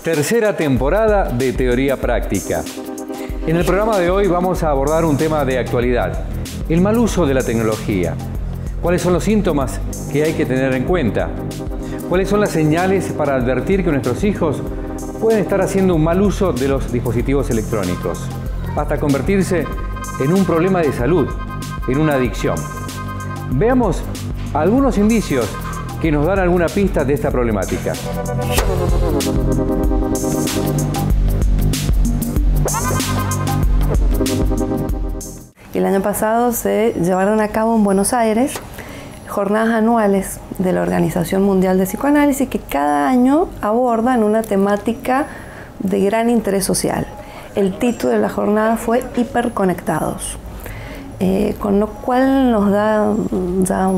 Tercera temporada de Teoría Práctica. En el programa de hoy vamos a abordar un tema de actualidad, el mal uso de la tecnología. ¿Cuáles son los síntomas que hay que tener en cuenta? ¿Cuáles son las señales para advertir que nuestros hijos pueden estar haciendo un mal uso de los dispositivos electrónicos, hasta convertirse en un problema de salud, en una adicción? Veamos algunos indicios que nos dan alguna pista de esta problemática. El año pasado se llevaron a cabo en Buenos Aires jornadas anuales de la Organización Mundial de Psicoanálisis que cada año abordan una temática de gran interés social. El título de la jornada fue Hiperconectados, con lo cual nos da ya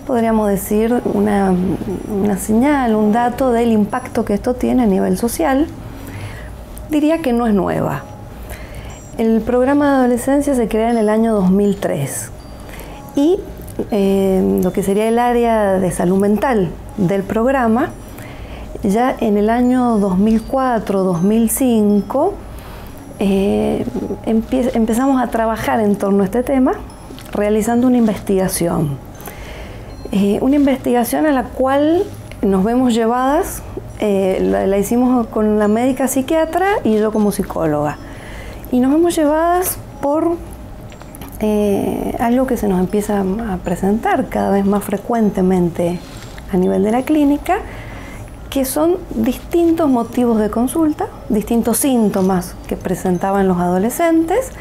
podríamos decir una señal, un dato del impacto que esto tiene a nivel social. Diría que no es nueva. El programa de adolescencia se crea en el año 2003 y lo que sería el área de salud mental del programa, ya en el año 2004-2005 empezamos a trabajar en torno a este tema, realizando una investigación. Una investigación a la cual nos vemos llevadas, la hicimos con la médica psiquiatra y yo como psicóloga. Y nos vemos llevadas por algo que se nos empieza a presentar cada vez más frecuentemente a nivel de la clínica, que son distintos motivos de consulta, distintos síntomas que presentaban los adolescentes,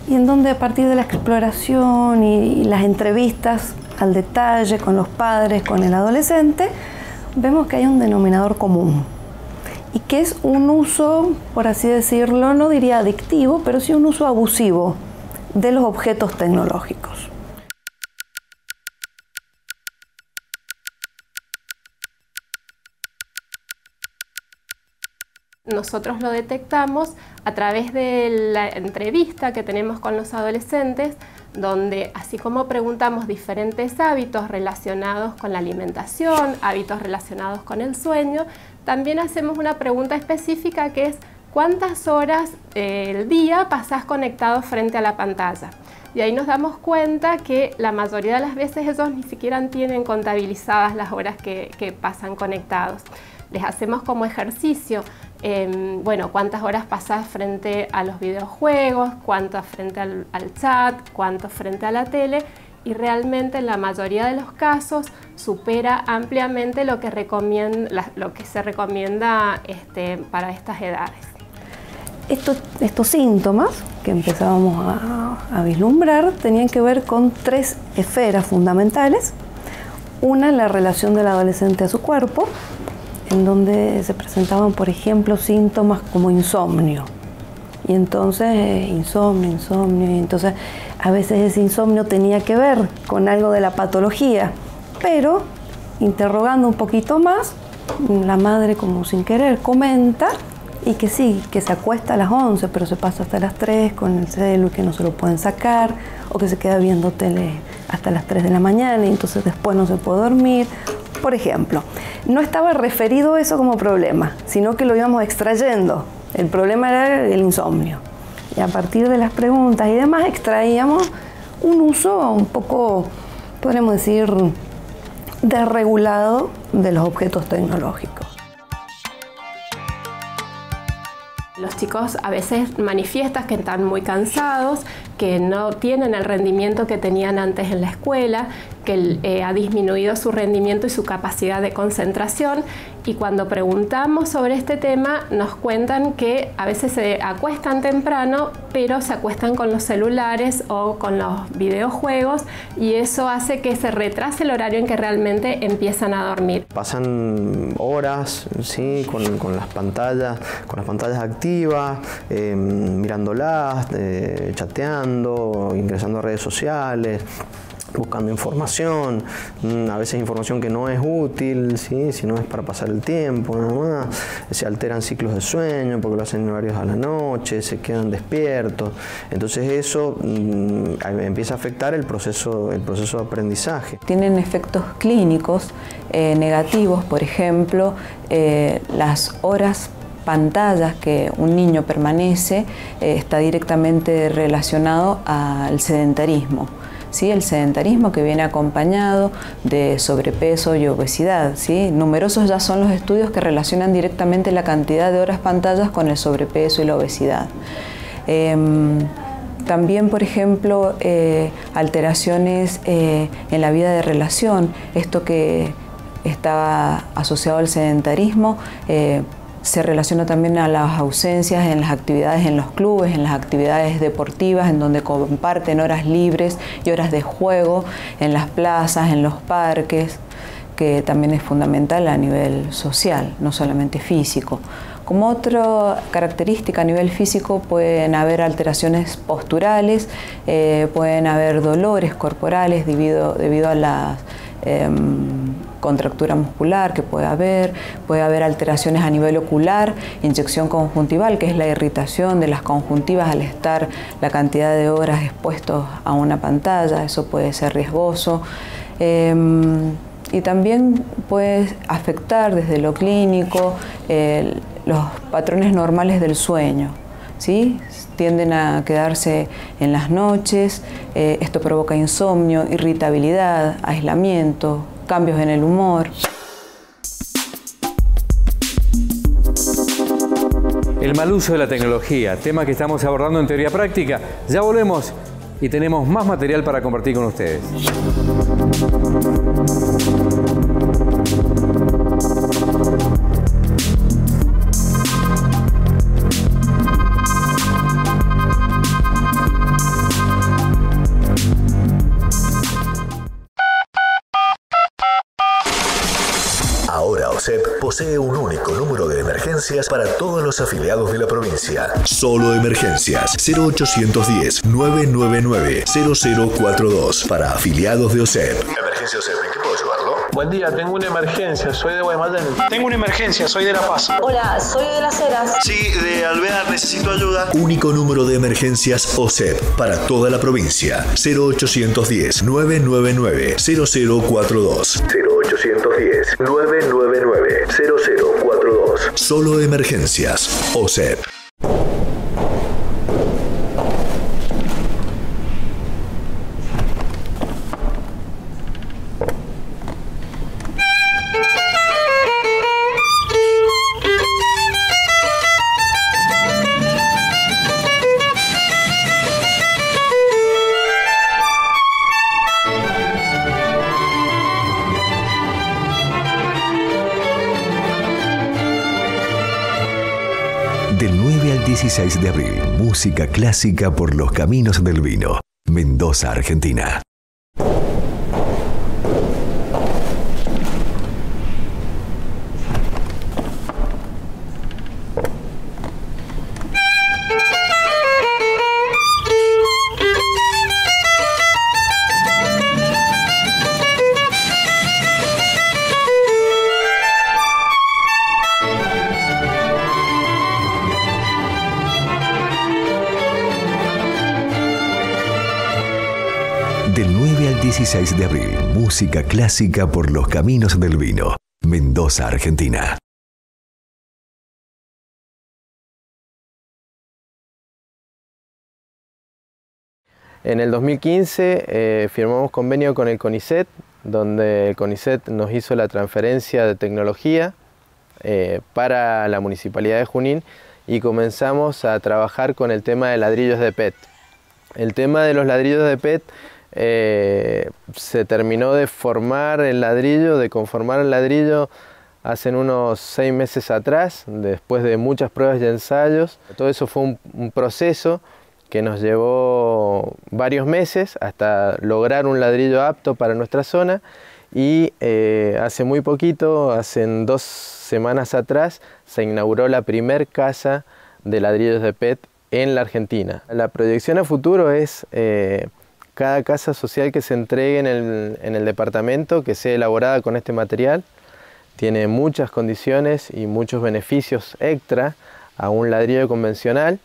y en donde a partir de la exploración y las entrevistas al detalle con los padres, con el adolescente, vemos que hay un denominador común y que es un uso, por así decirlo, no diría adictivo, pero sí un uso abusivo de los objetos tecnológicos. Nosotros lo detectamos a través de la entrevista que tenemos con los adolescentes, donde así como preguntamos diferentes hábitos relacionados con la alimentación, hábitos relacionados con el sueño, también hacemos una pregunta específica que es ¿cuántas horas del día pasás conectado frente a la pantalla? Y ahí nos damos cuenta que la mayoría de las veces ellos ni siquiera tienen contabilizadas las horas que pasan conectados. Les hacemos como ejercicio, bueno, cuántas horas pasás frente a los videojuegos, cuánto frente al chat, cuánto frente a la tele, y realmente en la mayoría de los casos supera ampliamente lo que se recomienda para estas edades. Estos síntomas que empezábamos a vislumbrar tenían que ver con tres esferas fundamentales. Una, la relación del adolescente a su cuerpo, en donde se presentaban, por ejemplo, síntomas como insomnio. Y entonces, insomnio, y entonces a veces ese insomnio tenía que ver con algo de la patología, pero interrogando un poquito más, la madre como sin querer comenta y que sí, que se acuesta a las 11, pero se pasa hasta las 3 con el celu y que no se lo pueden sacar, o que se queda viendo tele hasta las 3 de la mañana y entonces después no se puede dormir. Por ejemplo, no estaba referido eso como problema, sino que lo íbamos extrayendo. El problema era el insomnio. Y a partir de las preguntas y demás extraíamos un uso un poco, podríamos decir, desregulado de los objetos tecnológicos. Los chicos a veces manifiestan que están muy cansados, que no tienen el rendimiento que tenían antes en la escuela, que ha disminuido su rendimiento y su capacidad de concentración, y cuando preguntamos sobre este tema nos cuentan que a veces se acuestan temprano, pero se acuestan con los celulares o con los videojuegos, y eso hace que se retrase el horario en que realmente empiezan a dormir. Pasan horas, ¿sí? con las pantallas activas, mirándolas, chateando, ingresando a redes sociales. buscando información, a veces información que no es útil, ¿sí? Si no es para pasar el tiempo, nada más. Se alteran ciclos de sueño porque lo hacen en horarios a la noche, se quedan despiertos. Entonces eso empieza a afectar el proceso de aprendizaje. Tienen efectos clínicos negativos, por ejemplo, las horas pantallas que un niño permanece está directamente relacionado al sedentarismo. ¿Sí? El sedentarismo que viene acompañado de sobrepeso y obesidad. ¿Sí? Numerosos ya son los estudios que relacionan directamente la cantidad de horas pantallas con el sobrepeso y la obesidad. También, por ejemplo, alteraciones en la vida de relación. Esto que estaba asociado al sedentarismo se relaciona también a las ausencias en las actividades en los clubes, en las actividades deportivas, en donde comparten horas libres y horas de juego, en las plazas, en los parques, que también es fundamental a nivel social, no solamente físico. Como otra característica a nivel físico pueden haber alteraciones posturales, pueden haber dolores corporales debido a las contractura muscular que puede haber alteraciones a nivel ocular, inyección conjuntival, que es la irritación de las conjuntivas al estar la cantidad de horas expuestos a una pantalla, eso puede ser riesgoso. Y también puede afectar desde lo clínico los patrones normales del sueño. ¿Sí? Tienden a quedarse en las noches, esto provoca insomnio, irritabilidad, aislamiento, cambios en el humor. El mal uso de la tecnología, tema que estamos abordando en Teoría Práctica. Ya volvemos y tenemos más material para compartir con ustedes. Ahora OSEP posee un único número de emergencias para todos los afiliados de la provincia. Solo Emergencias 0810-999-0042 para afiliados de OSEP. Emergencia OSEP, ¿en qué puedo ayudarlo? Buen día, tengo una emergencia, soy de Guaymallén. Tengo una emergencia, soy de La Paz. Hola, soy de Las Heras. Sí, de Alvear, necesito ayuda. Único número de emergencias OSEP para toda la provincia. 0810-999-0042. 0810-999-0042. Solo Emergencias OSEP. Del 9 al 16 de abril, música clásica por los caminos del vino. Mendoza, Argentina. Del 9 al 16 de abril, música clásica por los caminos del vino. Mendoza, Argentina. En el 2015 firmamos convenio con el CONICET, donde el CONICET nos hizo la transferencia de tecnología para la Municipalidad de Junín y comenzamos a trabajar con el tema de ladrillos de PET. El tema de los ladrillos de PET se terminó de formar el ladrillo, de conformar el ladrillo hace unos 6 meses atrás, después de muchas pruebas y ensayos. Todo eso fue un proceso que nos llevó varios meses hasta lograr un ladrillo apto para nuestra zona y hace muy poquito, hace 2 semanas atrás, se inauguró la primer casa de ladrillos de PET en la Argentina. La proyección a futuro es cada casa social que se entregue en el departamento, que sea elaborada con este material, tiene muchas condiciones y muchos beneficios extra a un ladrillo convencional.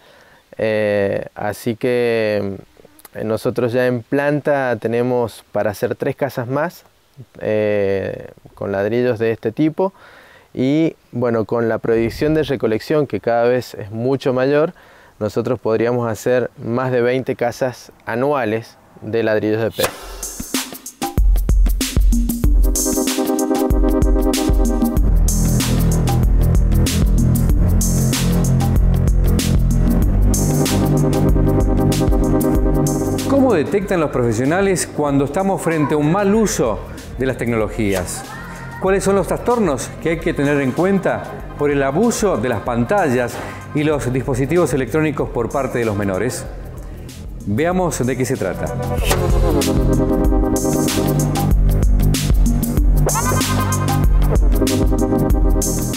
Así que nosotros ya en planta tenemos para hacer 3 casas más con ladrillos de este tipo, y bueno, con la proyección de recolección que cada vez es mucho mayor, nosotros podríamos hacer más de 20 casas anuales de ladrillos de PET. ¿Cómo detectan los profesionales cuando estamos frente a un mal uso de las tecnologías? ¿Cuáles son los trastornos que hay que tener en cuenta por el abuso de las pantallas y los dispositivos electrónicos por parte de los menores? Veamos de qué se trata.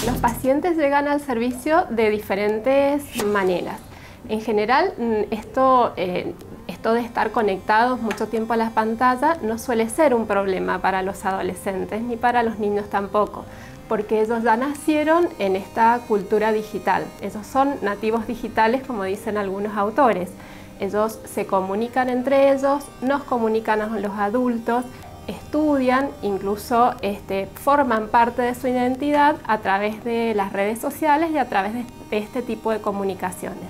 Los pacientes llegan al servicio de diferentes maneras. En general, esto de estar conectados mucho tiempo a las pantallas no suele ser un problema para los adolescentes ni para los niños tampoco, porque ellos ya nacieron en esta cultura digital. Ellos son nativos digitales, como dicen algunos autores. Ellos se comunican entre ellos, nos comunican a los adultos, estudian, incluso forman parte de su identidad a través de las redes sociales y a través de este tipo de comunicaciones.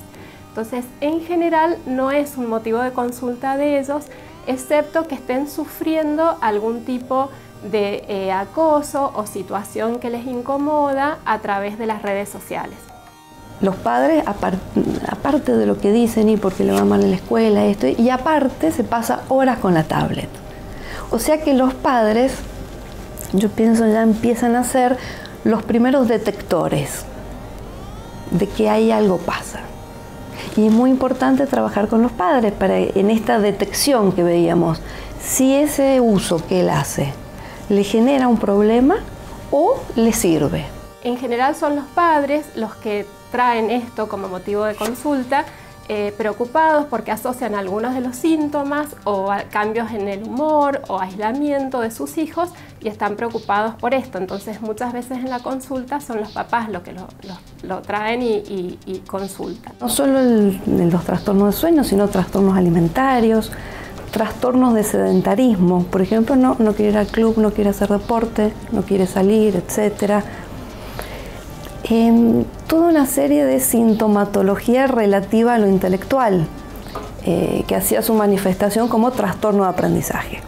Entonces, en general, no es un motivo de consulta de ellos, excepto que estén sufriendo algún tipo de acoso o situación que les incomoda a través de las redes sociales. Los padres, aparte de lo que dicen y porque le va mal en la escuela, y aparte se pasa horas con la tablet. O sea que los padres, yo pienso, ya empiezan a ser los primeros detectores de que ahí algo pasa. Y es muy importante trabajar con los padres en esta detección que veíamos. Si ese uso que él hace le genera un problema o le sirve. En general son los padres los que traen esto como motivo de consulta, preocupados porque asocian algunos de los síntomas o cambios en el humor o aislamiento de sus hijos y están preocupados por esto. Entonces muchas veces en la consulta son los papás los que lo traen y consultan. No solo los trastornos de sueño, sino trastornos alimentarios, trastornos de sedentarismo. Por ejemplo, no quiere ir al club, no quiere hacer deporte, no quiere salir, etc. Toda una serie de sintomatología relativa a lo intelectual, que hacía su manifestación como trastorno de aprendizaje.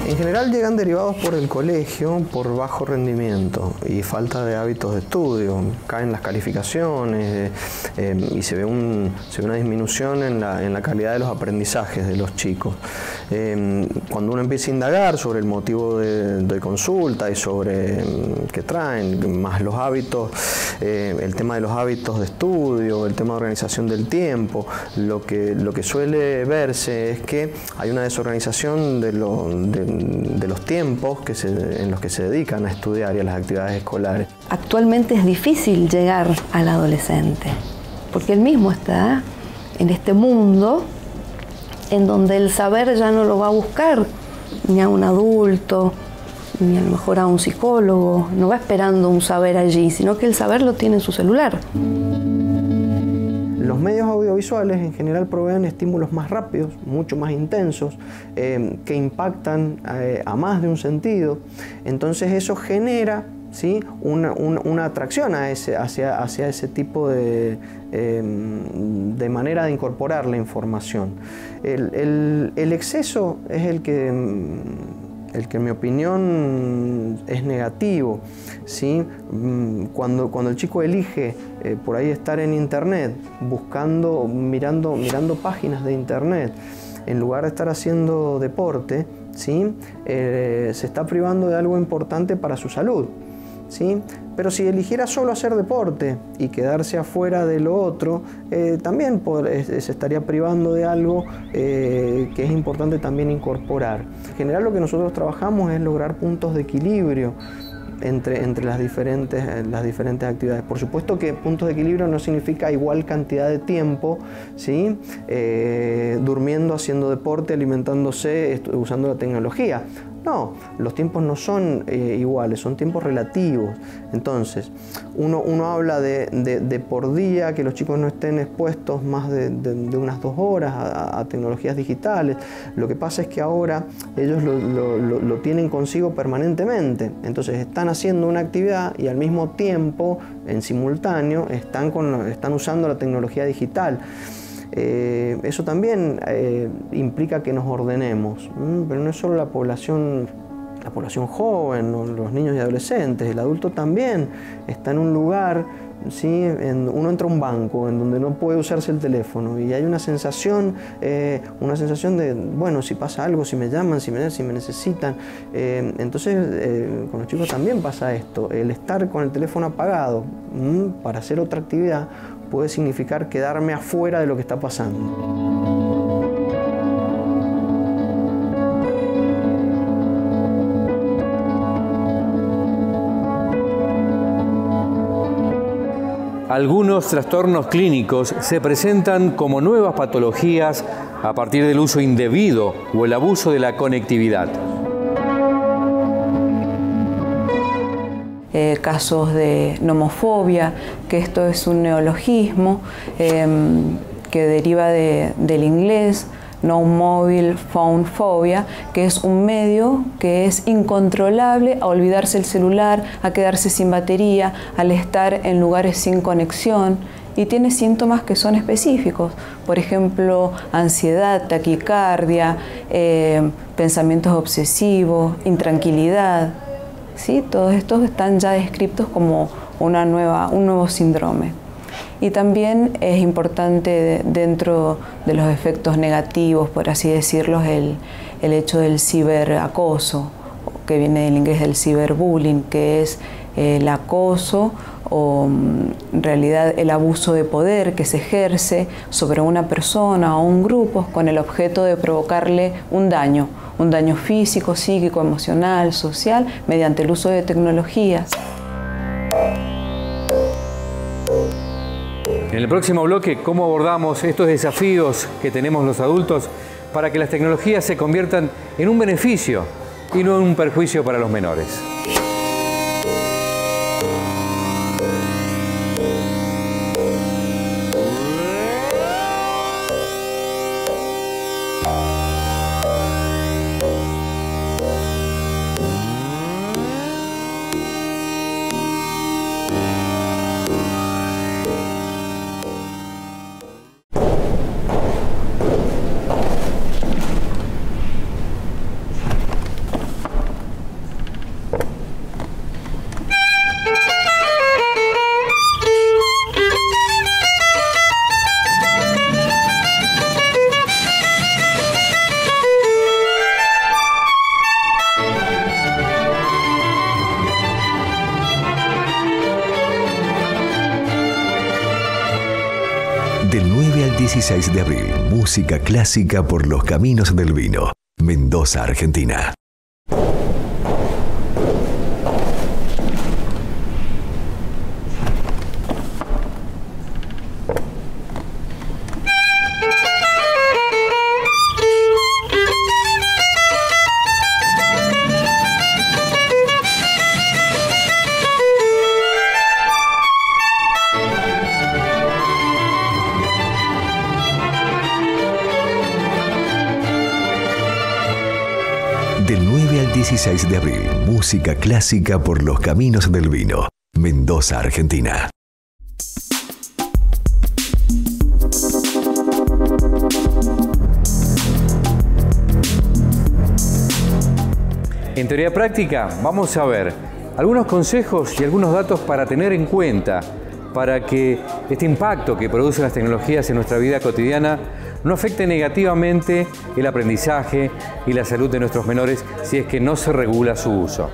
En general llegan derivados por el colegio, por bajo rendimiento y falta de hábitos de estudio. Caen las calificaciones y se ve una disminución en la calidad de los aprendizajes de los chicos. Cuando uno empieza a indagar sobre el motivo de consulta y sobre qué traen, más los hábitos, el tema de los hábitos de estudio, el tema de organización del tiempo, lo que suele verse es que hay una desorganización de los tiempos en los que se dedican a estudiar y a las actividades escolares. Actualmente es difícil llegar al adolescente, porque él mismo está en este mundo en donde el saber ya no lo va a buscar ni a un adulto, ni a lo mejor a un psicólogo, no va esperando un saber allí, sino que el saber lo tiene en su celular. Los medios audiovisuales en general proveen estímulos más rápidos, mucho más intensos, que impactan a más de un sentido. Entonces eso genera, ¿sí?, una atracción hacia ese tipo de manera de incorporar la información. El exceso es el que en mi opinión es negativo, ¿sí? Cuando el chico elige por ahí estar en internet, mirando páginas de internet, en lugar de estar haciendo deporte, ¿sí?, se está privando de algo importante para su salud. ¿sí? Pero si eligiera solo hacer deporte y quedarse afuera de lo otro, también se estaría privando de algo que es importante también incorporar. En general lo que nosotros trabajamos es lograr puntos de equilibrio entre las diferentes actividades. Por supuesto que puntos de equilibrio no significa igual cantidad de tiempo, ¿sí? Durmiendo, haciendo deporte, alimentándose, usando la tecnología. No, los tiempos no son iguales, son tiempos relativos. Entonces, uno habla de por día, que los chicos no estén expuestos más de unas 2 horas a tecnologías digitales. Lo que pasa es que ahora ellos lo tienen consigo permanentemente. Entonces, están haciendo una actividad y al mismo tiempo, en simultáneo, están usando la tecnología digital. Eso también implica que nos ordenemos, pero no es solo la población joven, ¿no? Los niños y adolescentes, el adulto también está en un lugar, ¿sí? Uno entra a un banco en donde no puede usarse el teléfono y hay una sensación de, bueno, si pasa algo, si me llaman, si me necesitan. Entonces con los chicos también pasa esto, el estar con el teléfono apagado para hacer otra actividad puede significar quedarme afuera de lo que está pasando. Algunos trastornos clínicos se presentan como nuevas patologías a partir del uso indebido o el abuso de la conectividad. Casos de nomofobia, que esto es un neologismo que deriva del inglés, no mobile phone phobia, que es un medio que es incontrolable a olvidarse el celular, a quedarse sin batería, al estar en lugares sin conexión, y tiene síntomas que son específicos, por ejemplo, ansiedad, taquicardia, pensamientos obsesivos, intranquilidad. ¿Sí? Todos estos están ya descritos como un nuevo síndrome. Y también es importante dentro de los efectos negativos, por así decirlo, el hecho del ciberacoso, que viene del inglés del ciberbullying, que es el acoso o en realidad el abuso de poder que se ejerce sobre una persona o un grupo con el objeto de provocarle un daño físico, psíquico, emocional, social, mediante el uso de tecnologías. En el próximo bloque, ¿cómo abordamos estos desafíos que tenemos los adultos para que las tecnologías se conviertan en un beneficio y no en un perjuicio para los menores? Del 9 al 16 de abril, música clásica por los caminos del vino. Mendoza, Argentina. Del 9 al 16 de abril, música clásica por los caminos del vino. Mendoza, Argentina. En teoría práctica vamos a ver algunos consejos y algunos datos para tener en cuenta para que este impacto que producen las tecnologías en nuestra vida cotidiana no afecte negativamente el aprendizaje y la salud de nuestros menores si es que no se regula su uso.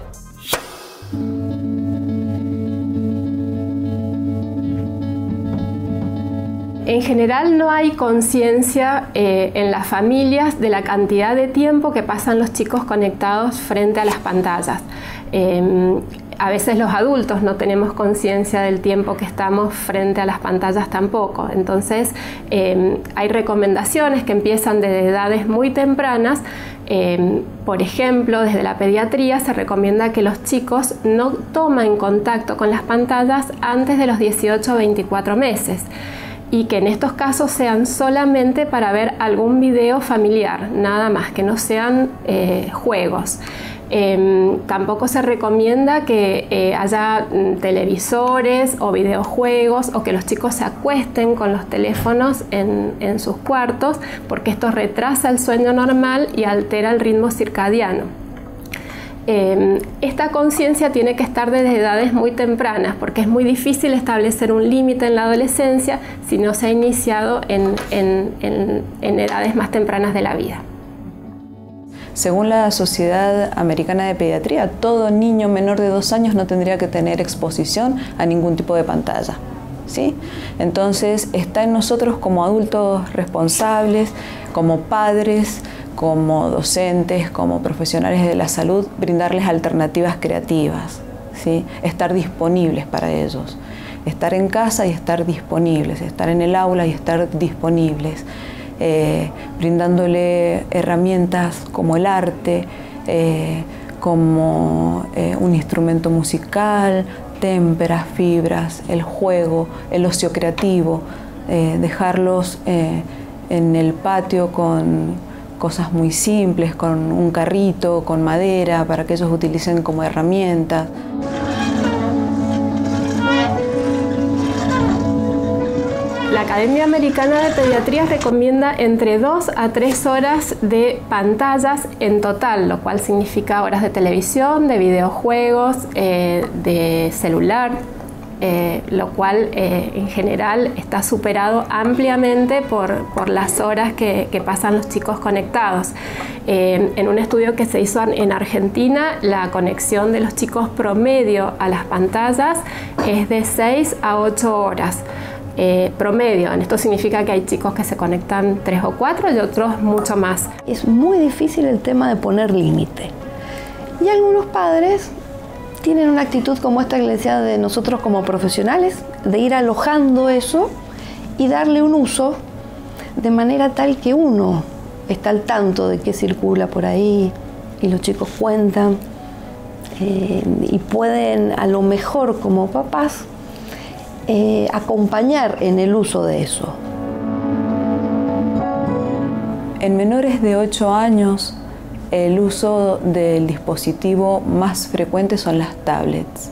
En general no hay conciencia en las familias de la cantidad de tiempo que pasan los chicos conectados frente a las pantallas. A veces los adultos no tenemos conciencia del tiempo que estamos frente a las pantallas tampoco. Entonces hay recomendaciones que empiezan desde edades muy tempranas. Por ejemplo, desde la pediatría se recomienda que los chicos no tomen contacto con las pantallas antes de los 18 o 24 meses. Y que en estos casos sean solamente para ver algún video familiar, nada más, que no sean juegos. Tampoco se recomienda que haya televisores o videojuegos o que los chicos se acuesten con los teléfonos en sus cuartos, porque esto retrasa el sueño normal y altera el ritmo circadiano. Esta conciencia tiene que estar desde edades muy tempranas, porque es muy difícil establecer un límite en la adolescencia si no se ha iniciado en edades más tempranas de la vida. Según la Sociedad Americana de Pediatría, todo niño menor de 2 años no tendría que tener exposición a ningún tipo de pantalla, ¿sí? Entonces está en nosotros como adultos responsables, como padres, como docentes, como profesionales de la salud, brindarles alternativas creativas, ¿sí? Estar disponibles para ellos, estar en casa y estar disponibles, estar en el aula y estar disponibles, brindándole herramientas como el arte, como un instrumento musical, témperas, fibras, el juego, el ocio creativo, dejarlos en el patio con cosas muy simples, con un carrito, con madera, para que ellos utilicen como herramientas. La Academia Americana de Pediatría recomienda entre 2 a 3 horas de pantallas en total, lo cual significa horas de televisión, de videojuegos, de celular, lo cual en general está superado ampliamente por las horas que pasan los chicos conectados. En un estudio que se hizo en Argentina, la conexión de los chicos promedio a las pantallas es de 6 a 8 horas. Promedio. Esto significa que hay chicos que se conectan 3 o 4 y otros mucho más. Es muy difícil el tema de poner límite. Y algunos padres tienen una actitud como esta que les decía de nosotros como profesionales, de ir alojando eso y darle un uso de manera tal que uno está al tanto de qué circula por ahí y los chicos cuentan y pueden a lo mejor como papás acompañar en el uso de eso. En menores de 8 años, el uso del dispositivo más frecuente son las tablets.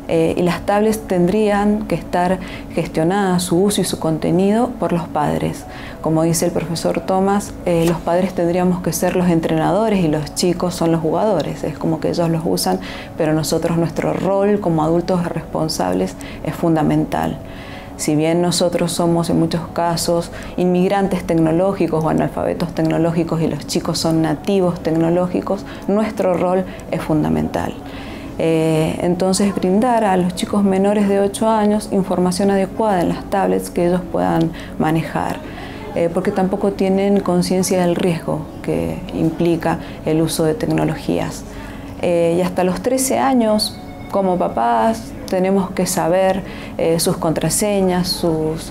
Y las tablets tendrían que estar gestionadas, su uso y su contenido, por los padres. Como dice el profesor Tomás, los padres tendríamos que ser los entrenadores y los chicos son los jugadores. Es como que ellos los usan, pero nosotros, nuestro rol como adultos responsables es fundamental. Si bien nosotros somos en muchos casos inmigrantes tecnológicos o analfabetos tecnológicos y los chicos son nativos tecnológicos, nuestro rol es fundamental. Entonces brindar a los chicos menores de 8 años información adecuada en las tablets que ellos puedan manejar, porque tampoco tienen conciencia del riesgo que implica el uso de tecnologías. Y hasta los 13 años, como papás, tenemos que saber sus contraseñas, sus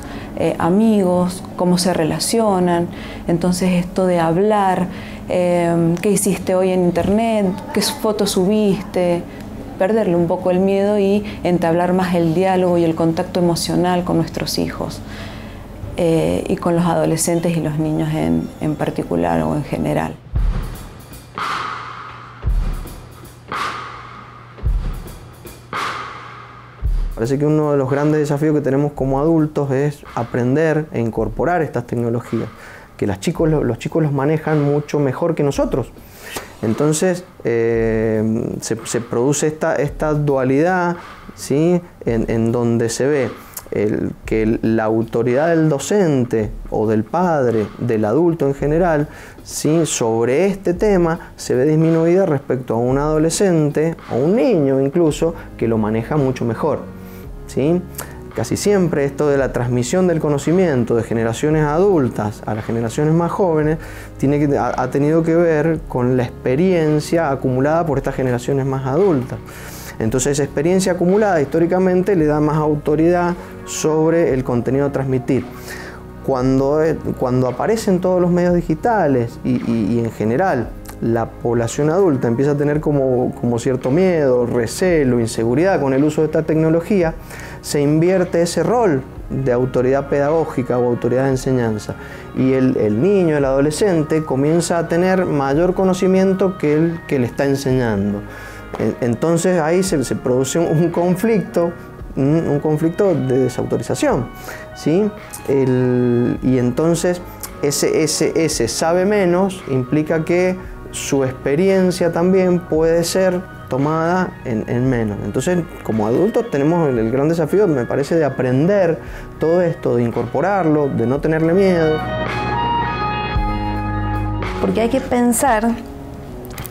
amigos, cómo se relacionan. Entonces esto de hablar, qué hiciste hoy en internet, qué fotos subiste, perderle un poco el miedo y entablar más el diálogo y el contacto emocional con nuestros hijos y con los adolescentes y los niños en particular o en general. Parece que uno de los grandes desafíos que tenemos como adultos es aprender e incorporar estas tecnologías, que los chicos los manejan mucho mejor que nosotros. Entonces se produce esta dualidad, ¿sí? en donde se ve que la autoridad del docente o del padre, del adulto en general, ¿sí? sobre este tema se ve disminuida respecto a un adolescente o un niño incluso que lo maneja mucho mejor, ¿sí? casi siempre esto de la transmisión del conocimiento de generaciones adultas a las generaciones más jóvenes ha tenido que ver con la experiencia acumulada por estas generaciones más adultas. Entonces esa experiencia acumulada históricamente le da más autoridad sobre el contenido a transmitir. Cuando aparecen todos los medios digitales y en general la población adulta empieza a tener como cierto miedo, recelo, inseguridad con el uso de esta tecnología, se invierte ese rol de autoridad pedagógica o autoridad de enseñanza. Y el niño, el adolescente, comienza a tener mayor conocimiento que el que le está enseñando. Entonces ahí se produce un conflicto de desautorización, ¿sí? Y entonces ese sabe menos implica que su experiencia también puede ser tomada en menos. Entonces, como adultos tenemos el gran desafío, me parece, de aprender todo esto, de incorporarlo, de no tenerle miedo. Porque hay que pensar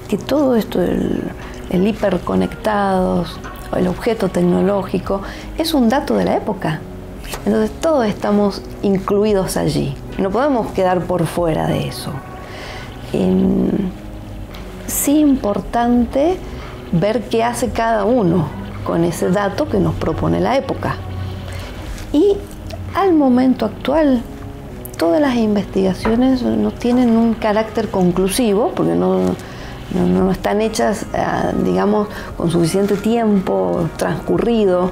que todo esto, el hiperconectados, el objeto tecnológico, es un dato de la época. Entonces todos estamos incluidos allí. No podemos quedar por fuera de eso. Sí, importante ver qué hace cada uno con ese dato que nos propone la época. Y al momento actual, todas las investigaciones no tienen un carácter conclusivo, porque no están hechas, digamos, con suficiente tiempo transcurrido.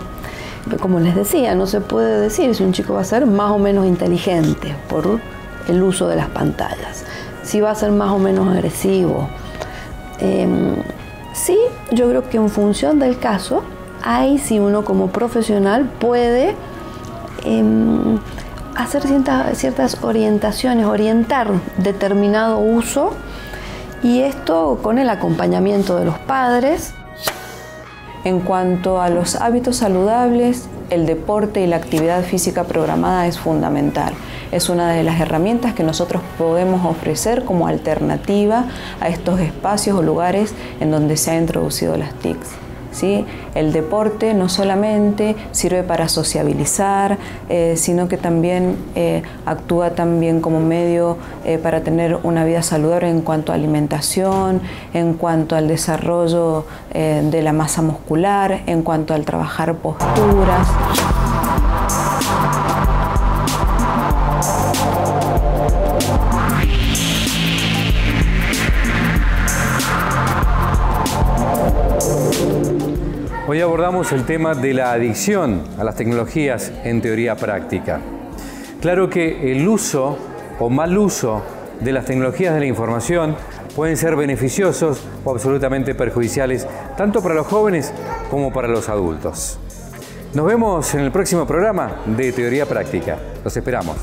Como les decía, no se puede decir si un chico va a ser más o menos inteligente por el uso de las pantallas, si va a ser más o menos agresivo. Sí, yo creo que en función del caso, ahí sí uno como profesional puede hacer ciertas orientaciones, orientar determinado uso, y esto con el acompañamiento de los padres. En cuanto a los hábitos saludables, el deporte y la actividad física programada es fundamental. Es una de las herramientas que nosotros podemos ofrecer como alternativa a estos espacios o lugares en donde se han introducido las TICs. ¿Sí? El deporte no solamente sirve para sociabilizar, sino que también actúa también como medio para tener una vida saludable en cuanto a alimentación, en cuanto al desarrollo de la masa muscular, en cuanto al trabajar posturas. Hoy abordamos el tema de la adicción a las tecnologías en teoría práctica. Claro que el uso o mal uso de las tecnologías de la información pueden ser beneficiosos o absolutamente perjudiciales tanto para los jóvenes como para los adultos. Nos vemos en el próximo programa de Teoría Práctica. Los esperamos.